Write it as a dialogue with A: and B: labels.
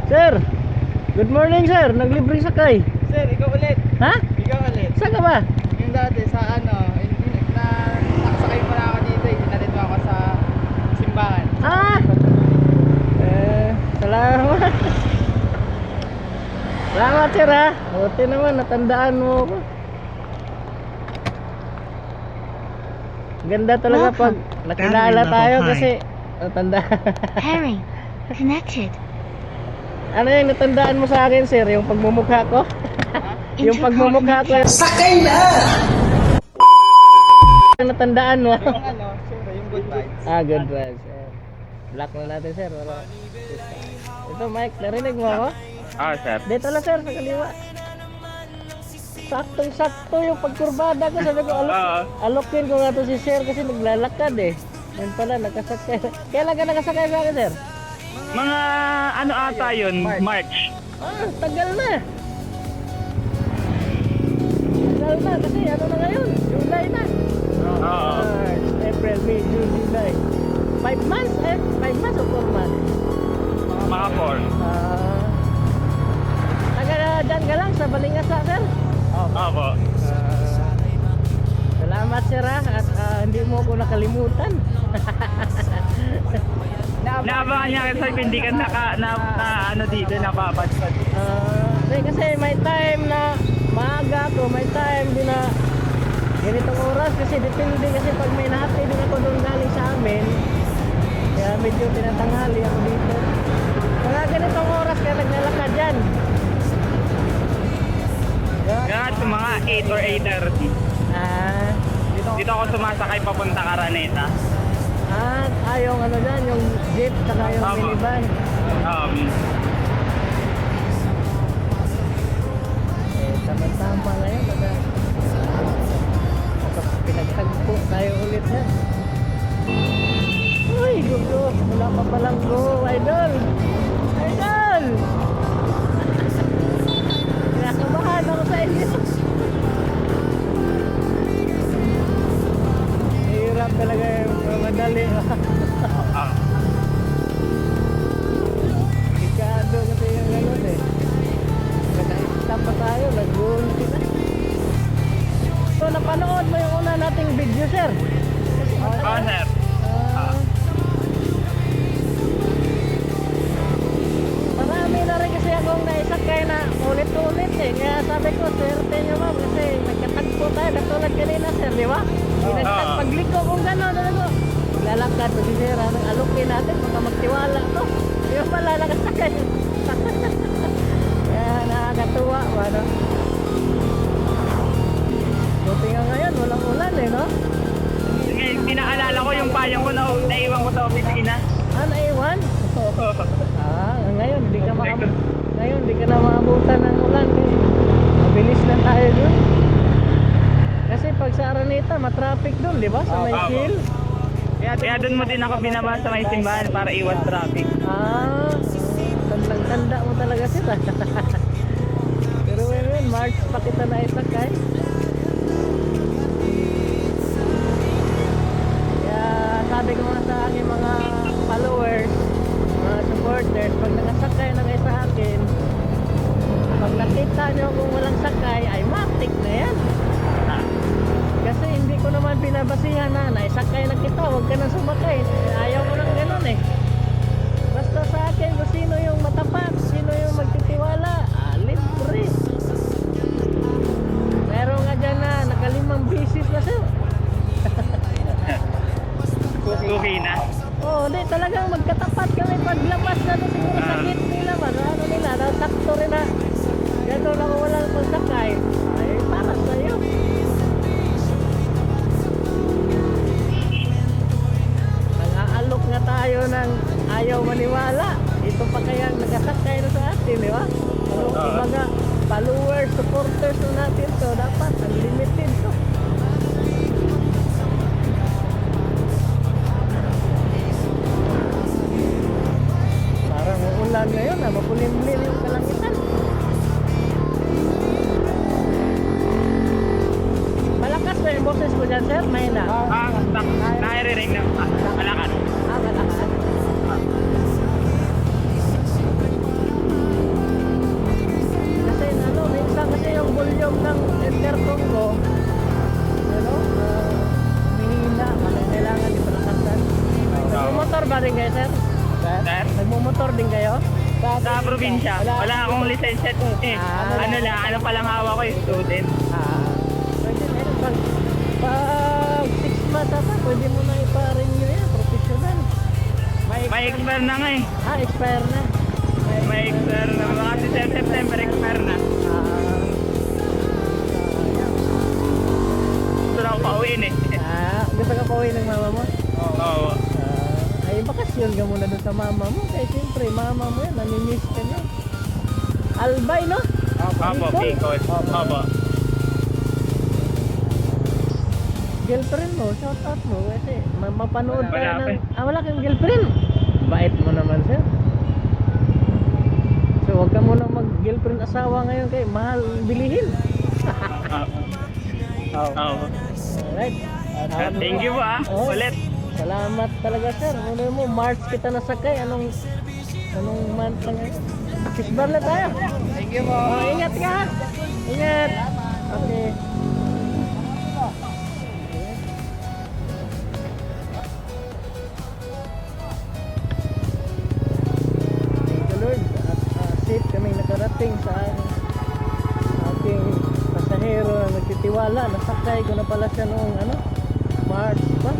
A: Sir, good morning sir. Naglibre sakay.
B: Sir, ikaw ulit.
A: Ha?
B: Ikaw ulit.
A: Saan ka ba?
B: Yung dati sa nakasakay pa na ako dito. Hinalito ako sa simbahan.
A: Ah! Salamat. Salamat sir ha. Buti naman, natandaan mo ako. Ganda talaga pag nakilala tayo kasi natandaan.
C: Pairing connected.
A: Ano yung natandaan mo sa akin sir? Yung pagmumukha ko? Yung pagmumukha ko.
D: Sakay na!
A: Yung natandaan mo?
B: Yung siyempre, yung good vibes.
A: Good vibes. Lock na natin sir. Ito Mike, narinig mo ako?
E: Sir.
A: Dito lang sir, sa kaliwa. Saktong-sakto yung pagkurbada ko. Sabi ko, alokin ko nga to si sir kasi naglalakad eh. Yan pala, nakasakay. Kailan ka nakasakay sa akin sir?
E: Mga ano ata yun? March.
A: Tagal na. Tagal na kasi ano na ngayon? July na. March, April, May, June, July. 5 months eh? 5 months o 4 months?
E: Mga 4.
A: Taga-dyan ka lang sa Balingasa sir?
E: Opo.
A: Salamat sir ha, at hindi mo ako nakalimutan.
E: Naabangan niya kasi hindi ka ano dito, napapansin.
A: Kasi may time na maaga ako, may time din na ganitong oras kasi depende kasi pag may nahati din ako doon galing sa amin. Kaya medyo tinatanghali ako dito. Mga ganitong oras kaya naglalakad yan.
E: Kaya sa mga 8 or 8:30. Dito ako sumasakay papunta Araneta.
A: Yung ano dyan, yung jeep saka yung
E: Tama.
A: minivan. Tama-tama ngayon. Pinagtagpo tayo ulit yan. Uy, go. Wala pa palang go, idol. Idol! Kinakabahan ako sa inyo. Hirap talaga yung madali. Ikado kasi yung gano'n eh. Naka-stop pa tayo, nag-unti na. So, napanood mo yung una nating video, sir?
E: Sir.
A: Marami na rin kasi akong naisakay na ulit-ulit eh. Kaya sabi ko, swerte nyo ma'am kasi nagkatagpo tayo. Katulad kanina, sir, di ba? Pagliko kung gano'n, lalakad pa si sir, anong alukin natin, baka magtiwala to. Di ba pala nakasakay? Kaya nakakatuwa, ano? Buti nga ngayon, walang ulan eh, no?
E: Ngayon, pinaalala ko yung payong ko na naiwan ko sa opisina.
A: Naiwan? Ngayon, hindi ka na maabutan ng ulan eh. Mabilis lang tayo dun. Kasi pag sa Araneta, matraffic dun, di ba? Sa may hill.
E: Kaya doon mo din ako binaba sa may simbahan para iwas traffic.
A: Tandang-tanda mo talaga sila. Pero ngayon, March pa kita na isakay. Kaya sabi ko nga sa aking mga followers, mga supporters, pag nakasakay na kayo sa akin, pag nakita nyo kung walang sakay, ay matik na yan. Kasi hindi ko naman binabasihan na naisakay na kita, huwag ka na sumakay. Ayaw ko nang ganun eh. Basta sa akin kung sino yung matapat, sino yung magtitiwala, libre. Meron nga dyan na nakalimang bisis na siya.
E: Okay na.
A: Hindi talagang magkatapat kami paglabas na to siguro sa gate nila ba, ano nila, sakto rin na gano'n ako walang pagsakay. Ay, para sa'yo.
E: Sa probinsya. Wala akong lisensya. Ano lang, ano palang hawak ko yung student.
A: Pwede na yun. Pag 6 months ata, pwede mo na ipa-renew yan, professional.
E: May expire na nga eh.
A: Expire na.
E: May expire na. Kasi September expire na. Gusto na ako pauwiin eh.
A: Gusto ka pauwi ng mama mo?
E: Oo.
A: Ay, bakasyon ka muna doon sa mama mo. Kaya siyempre, mama mo yan, namimiss ka niya. Albay, no?
E: Opo, Bicol. Opo.
A: Girlfriend mo, shout out mo. Kasi mapanood ka
E: Wala
A: ng...
E: pa eh.
A: Wala kang girlfriend? Bait mo naman, sir. So, huwag ka muna mag-girlfriend asawa ngayon kay mahal bilihin.
E: Oo.
A: Alright.
E: Thank you po ulit.
A: Salamat talaga, sir. Ano mo, March kita nasakay. Anong month na ngayon? Kisbar na tayo.
B: Thank you po.
A: Ingat ka, ha? Ingat. Okay. Thank you, Lord. At safe kami nakarating sa aking pasahero na nagtitiwala. Nasakay ko na pala siya noong March pa.